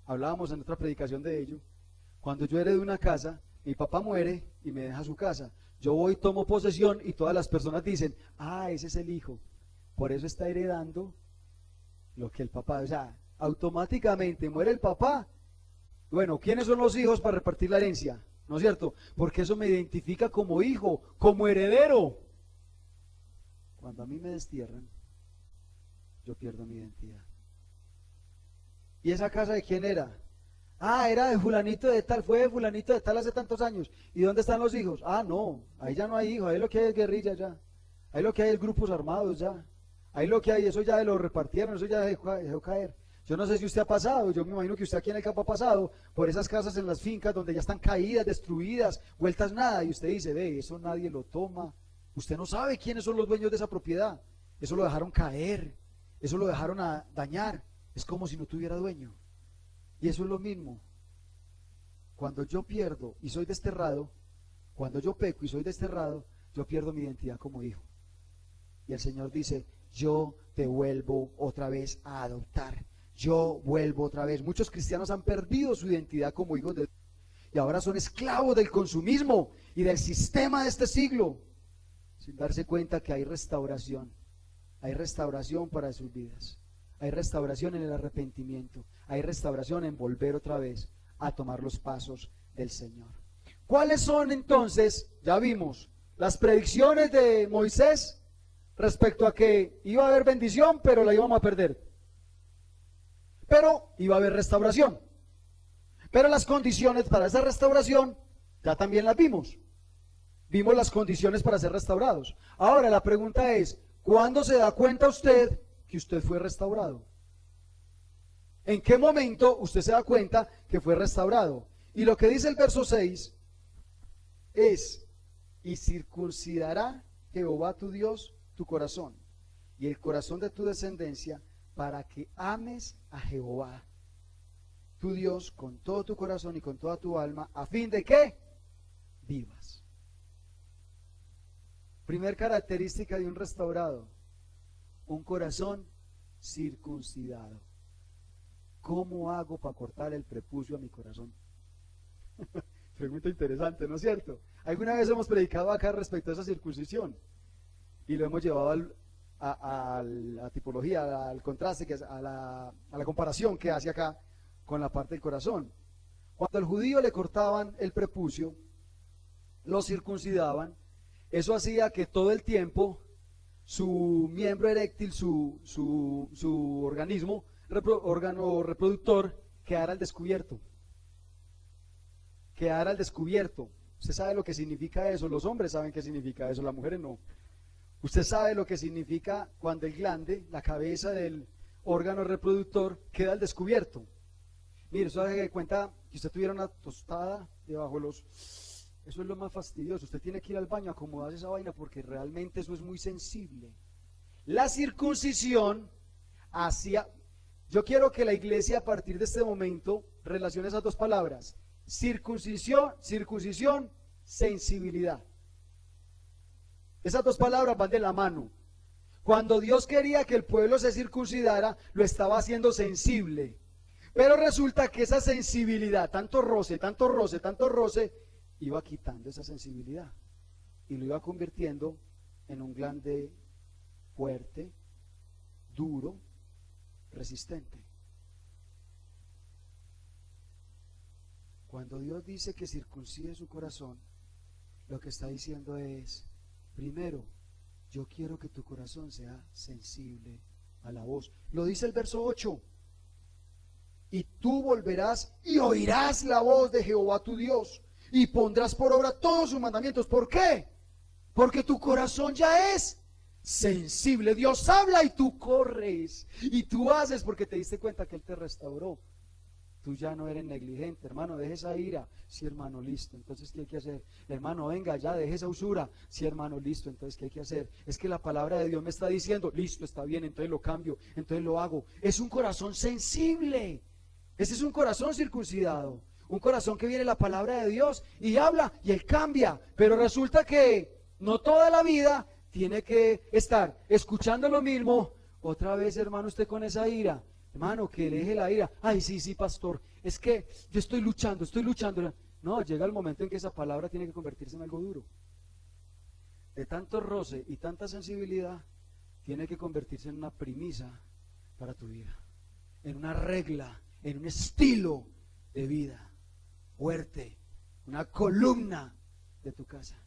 hablábamos en otra predicación de ello, cuando yo heredé una casa, mi papá muere y me deja su casa. Yo voy, tomo posesión y todas las personas dicen, ese es el hijo, por eso está heredando lo que el papá, o sea, automáticamente muere el papá. Bueno, ¿quiénes son los hijos para repartir la herencia? ¿No es cierto? Porque eso me identifica como hijo, como heredero. Cuando a mí me destierran, yo pierdo mi identidad. ¿Y esa casa de quién era? Ah, era de fulanito de tal, fue de fulanito de tal hace tantos años. ¿Y dónde están los hijos? Ah, no, ahí ya no hay hijos, ahí lo que hay es guerrilla ya. Ahí lo que hay es grupos armados ya. Ahí lo que hay, eso ya lo repartieron, eso ya dejó caer. Yo no sé si usted ha pasado, yo me imagino que usted aquí en el campo ha pasado por esas casas en las fincas donde ya están caídas, destruidas, vueltas nada, y usted dice, ve, eso nadie lo toma. Usted no sabe quiénes son los dueños de esa propiedad. Eso lo dejaron caer, eso lo dejaron dañar. Es como si no tuviera dueño. Y eso es lo mismo. Cuando yo pierdo y soy desterrado, cuando yo peco y soy desterrado, yo pierdo mi identidad como hijo. Y el Señor dice, yo te vuelvo otra vez a adoptar. Yo vuelvo otra vez. Muchos cristianos han perdido su identidad como hijos de Dios y ahora son esclavos del consumismo y del sistema de este siglo, sin darse cuenta que hay restauración para sus vidas. Hay restauración en el arrepentimiento, hay restauración en volver otra vez a tomar los pasos del Señor. ¿Cuáles son entonces? Ya vimos las predicciones de Moisés respecto a que iba a haber bendición, pero la íbamos a perder. Pero iba a haber restauración. Pero las condiciones para esa restauración ya también las vimos. Vimos las condiciones para ser restaurados. Ahora la pregunta es, ¿cuándo se da cuenta usted que usted fue restaurado? ¿En qué momento usted se da cuenta que fue restaurado? Y lo que dice el verso 6 es, y circuncidará Jehová tu Dios tu corazón y el corazón de tu descendencia para que ames a Jehová tu Dios con todo tu corazón y con toda tu alma, a fin de que vivas. Primer característica de un restaurado, un corazón circuncidado. ¿Cómo hago para cortar el prepucio a mi corazón? Pregunta interesante, ¿no es cierto? Alguna vez hemos predicado acá respecto a esa circuncisión y lo hemos llevado a la tipología, al contraste, a la comparación que hace acá con la parte del corazón. Cuando al judío le cortaban el prepucio, lo circuncidaban, eso hacía que todo el tiempo su miembro eréctil, su organismo, órgano reproductor, quedara al descubierto. Quedara al descubierto. Usted sabe lo que significa eso, los hombres saben qué significa eso, las mujeres no. Usted sabe lo que significa cuando el glande, la cabeza del órgano reproductor, queda al descubierto. Mire, eso hace cuenta que usted tuviera una tostada debajo de los... Eso es lo más fastidioso. Usted tiene que ir al baño a acomodarse esa vaina porque realmente eso es muy sensible. La circuncisión hacía... Yo quiero que la iglesia a partir de este momento relacione esas dos palabras. Circuncisión, sensibilidad. Esas dos palabras van de la mano. Cuando Dios quería que el pueblo se circuncidara, lo estaba haciendo sensible. Pero resulta que esa sensibilidad, tanto roce, iba quitando esa sensibilidad y lo iba convirtiendo en un glande fuerte, duro, resistente. Cuando Dios dice que circuncide su corazón, lo que está diciendo es, primero, yo quiero que tu corazón sea sensible a la voz. Lo dice el verso 8. Y tú volverás y oirás la voz de Jehová tu Dios y pondrás por obra todos sus mandamientos. ¿Por qué? Porque tu corazón ya es sensible. Dios habla y tú corres y tú haces porque te diste cuenta que Él te restauró. Tú ya no eres negligente, hermano, deje esa ira. Sí, hermano, listo. Entonces, ¿qué hay que hacer? Hermano, venga, ya, deje esa usura. Sí, hermano, listo. Entonces, ¿qué hay que hacer? Es que la palabra de Dios me está diciendo, listo, está bien, entonces lo cambio, entonces lo hago. Es un corazón sensible. Ese es un corazón circuncidado. Un corazón que viene la palabra de Dios y habla y Él cambia. Pero resulta que no toda la vida tiene que estar escuchando lo mismo. Otra vez, hermano, usted con esa ira. Hermano, que deje la ira. Ay, sí, pastor, es que yo estoy luchando. No, llega el momento en que esa palabra tiene que convertirse en algo duro. De tanto roce y tanta sensibilidad, tiene que convertirse en una premisa para tu vida. En una regla, en un estilo de vida fuerte, una columna de tu casa.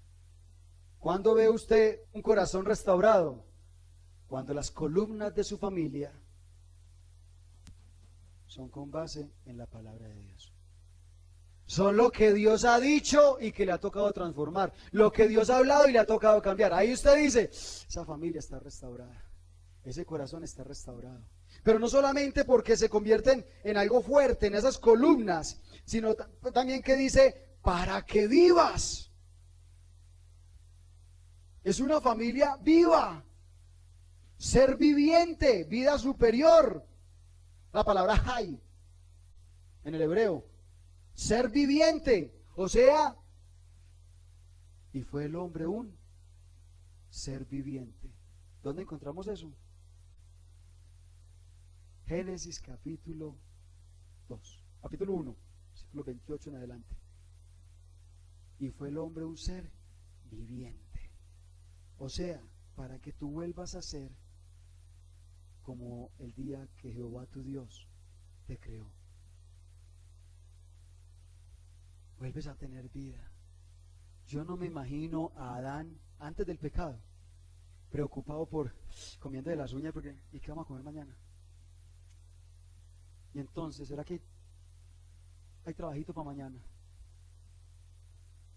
¿Cuándo ve usted un corazón restaurado? Cuando las columnas de su familia son con base en la palabra de Dios. Son lo que Dios ha dicho y que le ha tocado transformar. Lo que Dios ha hablado y le ha tocado cambiar. Ahí usted dice, esa familia está restaurada. Ese corazón está restaurado. Pero no solamente porque se convierten en algo fuerte, en esas columnas, sino también que dice, para que vivas. Es una familia viva. Ser viviente, vida superior. La palabra hay en el hebreo. Ser viviente, o sea, y fue el hombre un ser viviente. ¿Dónde encontramos eso? Génesis capítulo 2, capítulo 1, versículo 28 en adelante. Y fue el hombre un ser viviente. O sea, para que tú vuelvas a ser como el día que Jehová tu Dios te creó. Vuelves a tener vida. Yo no me imagino a Adán antes del pecado, preocupado por comiendo de las uñas, porque ¿y qué vamos a comer mañana? Y entonces, ¿será que hay trabajito para mañana?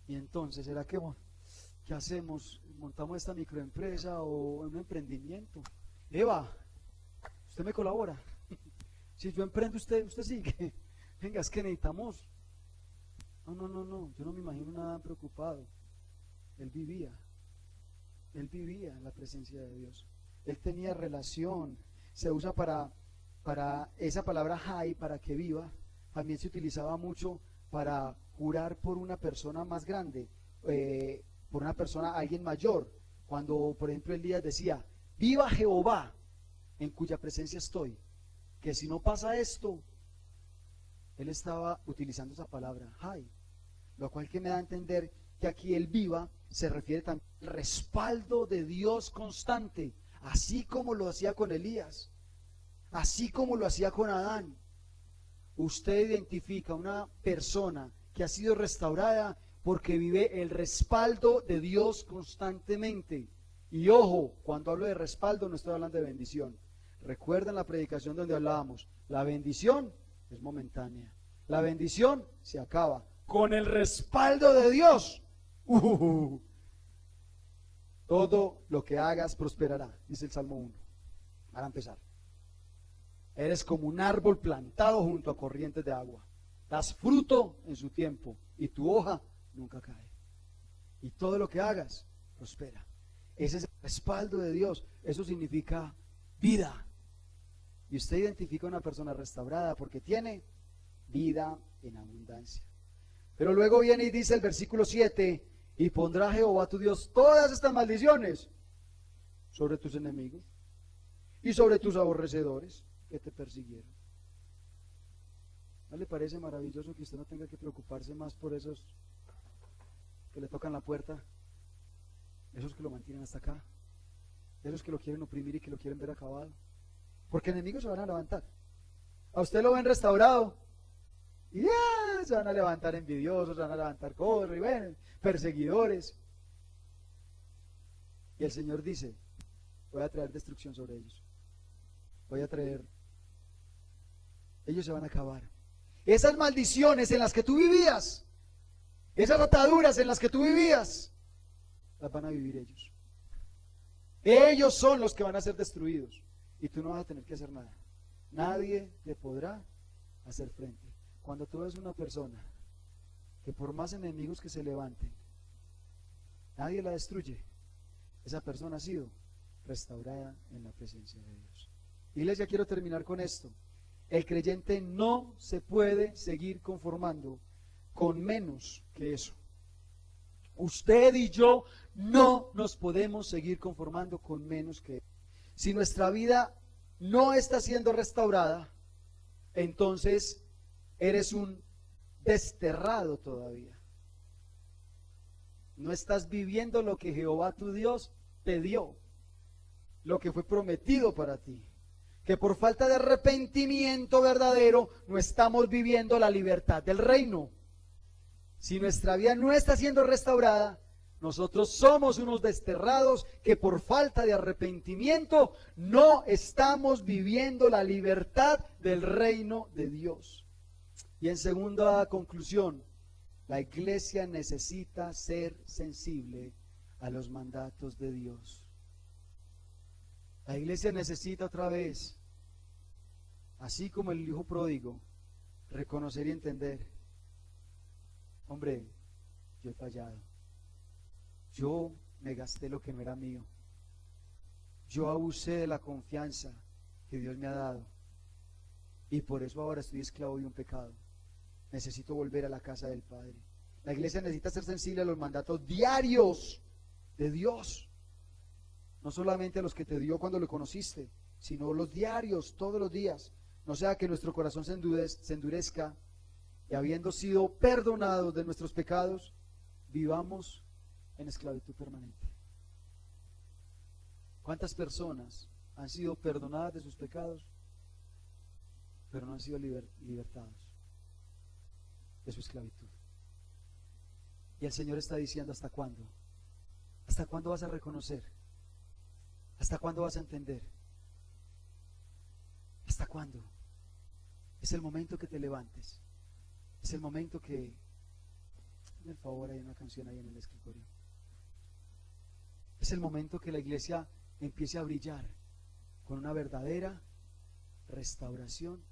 Y entonces, ¿será que qué hacemos? ¿Montamos esta microempresa o un emprendimiento? Eva, usted me colabora. Si yo emprendo, usted sigue. Venga, es que necesitamos. No, yo no me imagino nada preocupado. Él vivía en la presencia de Dios. Él tenía relación. Se usa para esa palabra hay, para que viva. También se utilizaba mucho para jurar por una persona más grande, por una persona, alguien mayor. Cuando, por ejemplo, Elías decía, viva Jehová, en cuya presencia estoy, que si no pasa esto, él estaba utilizando esa palabra, hay, lo cual que me da a entender que aquí el viva se refiere también al respaldo de Dios constante, así como lo hacía con Elías, así como lo hacía con Adán. Usted identifica una persona que ha sido restaurada porque vive el respaldo de Dios constantemente. Y ojo, cuando hablo de respaldo no estoy hablando de bendición. Recuerden la predicación donde hablábamos, la bendición es momentánea, la bendición se acaba. Con el respaldo de Dios, todo lo que hagas prosperará, dice el Salmo 1. Para empezar, eres como un árbol plantado junto a corrientes de agua, das fruto en su tiempo y tu hoja nunca cae, y todo lo que hagas prospera. Ese es el respaldo de Dios. Eso significa vida. Y usted identifica a una persona restaurada porque tiene vida en abundancia. Pero luego viene y dice el versículo 7, y pondrá Jehová tu Dios todas estas maldiciones sobre tus enemigos y sobre tus aborrecedores que te persiguieron. ¿No le parece maravilloso que usted no tenga que preocuparse más por esos que le tocan la puerta, esos que lo mantienen hasta acá, esos que lo quieren oprimir y que lo quieren ver acabado? Porque enemigos se van a levantar. A usted lo ven restaurado y se van a levantar envidiosos, se van a levantar cosas, y bueno, perseguidores. Y el Señor dice, voy a traer destrucción sobre ellos. Ellos se van a acabar. Esas maldiciones en las que tú vivías, esas ataduras en las que tú vivías, las van a vivir ellos. Ellos son los que van a ser destruidos. Y tú no vas a tener que hacer nada. Nadie te podrá hacer frente. Cuando tú ves una persona que por más enemigos que se levanten, nadie la destruye, esa persona ha sido restaurada en la presencia de Dios. Iglesia, quiero terminar con esto. El creyente no se puede seguir conformando con menos que eso. Usted y yo no nos podemos seguir conformando con menos que eso. Si nuestra vida no está siendo restaurada, entonces eres un desterrado todavía. No estás viviendo lo que Jehová tu Dios te dio, lo que fue prometido para ti. Que por falta de arrepentimiento verdadero no estamos viviendo la libertad del reino. Si nuestra vida no está siendo restaurada, Nosotros somos unos desterrados que por falta de arrepentimiento no estamos viviendo la libertad del reino de Dios. Y en segunda conclusión, la iglesia necesita ser sensible a los mandatos de Dios. La iglesia necesita otra vez, así como el hijo pródigo, reconocer y entender: hombre, yo he fallado. Yo me gasté lo que no era mío. Yo abusé de la confianza que Dios me ha dado. Y por eso ahora estoy esclavo de un pecado. Necesito volver a la casa del Padre. La iglesia necesita ser sensible a los mandatos diarios de Dios. No solamente a los que te dio cuando lo conociste, sino los diarios, todos los días. No sea que nuestro corazón se endurezca y, habiendo sido perdonados de nuestros pecados, vivamos en esclavitud permanente. ¿Cuántas personas han sido perdonadas de sus pecados, pero no han sido libertados de su esclavitud? Y el Señor está diciendo: ¿hasta cuándo? ¿Hasta cuándo vas a reconocer? ¿Hasta cuándo vas a entender? ¿Hasta cuándo? Es el momento que te levantes. Es el momento que... Por favor, hay una canción ahí en el escritorio. Es el momento que la iglesia empiece a brillar con una verdadera restauración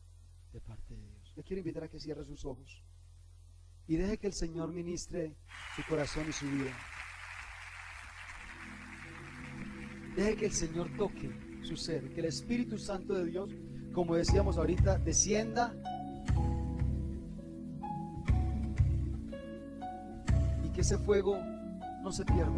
de parte de Dios. Le quiero invitar a que cierre sus ojos y deje que el Señor ministre su corazón y su vida. Deje que el Señor toque su ser, que el Espíritu Santo de Dios, como decíamos ahorita, descienda y que ese fuego no se pierda.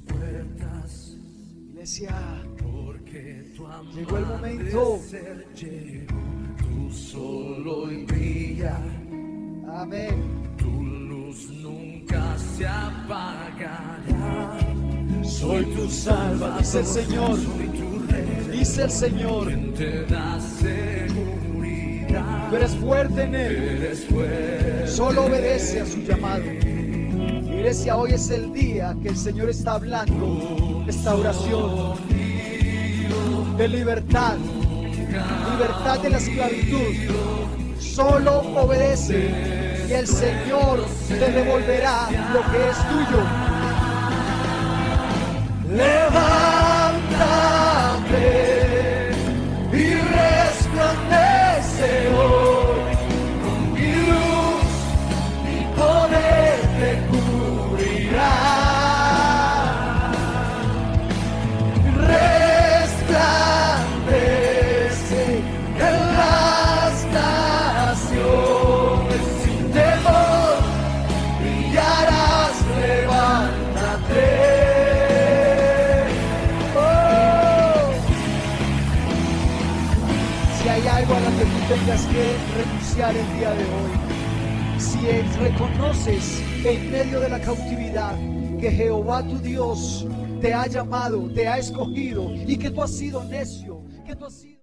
Puertas, iglesia, porque tu amor llegó el momento. Tú solo brilla. Amén. Tu luz nunca se apagará. Soy tu Salvador, dice el Señor. Soy tu Rey, dice el Señor. quien te da seguridad. Tú eres fuerte en Él. Eres fuerte. Solo obedece a su llamado. Iglesia, hoy es el día que el Señor está hablando restauración, de libertad, libertad de la esclavitud. Solo obedece y el Señor te devolverá lo que es tuyo. Levántate y resplandece hoy, con mi luz, mi poder te cubrirá. Resplandece en las naciones, sin temor brillarás, levántate. Si hay algo a lo que tú tengas que renunciar el día de hoy, si reconoces en medio de la cautividad que Jehová tu Dios te ha llamado, te ha escogido y que tú has sido necio, que tú has sido...